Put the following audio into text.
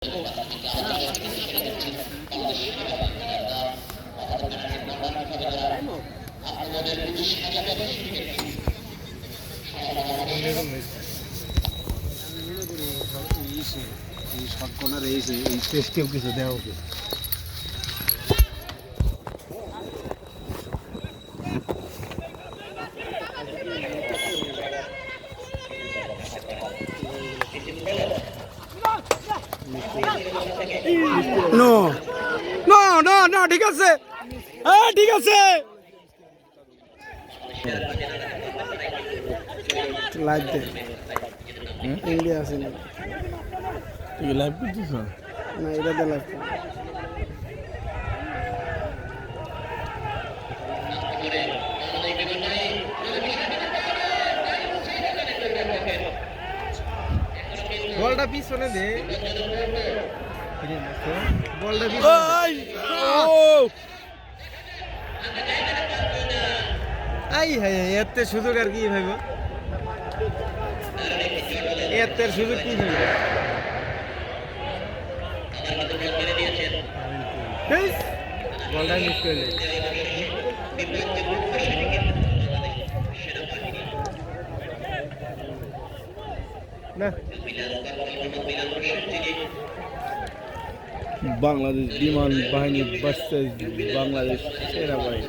সব কোনার এই টেস্টেও কিছু দেওয়া উচিত। নো নো নো নো ঠিক আছে, ঠিক আছে। লাইভ দে, ইন্ডিয়া আছে না? তুই লাইভ করছিস না, এটা দিয়ে লাইভ। বলটা পিছনে দে, বলটা এতে সুযোগ আর কি ভাইব, এতে সুযোগ কি ভাইব? বলটা মিস করলে না। বাংলাদেশ বিমান বাহিনী বাঁচতে, বাংলাদেশ সেরা বাহিনী।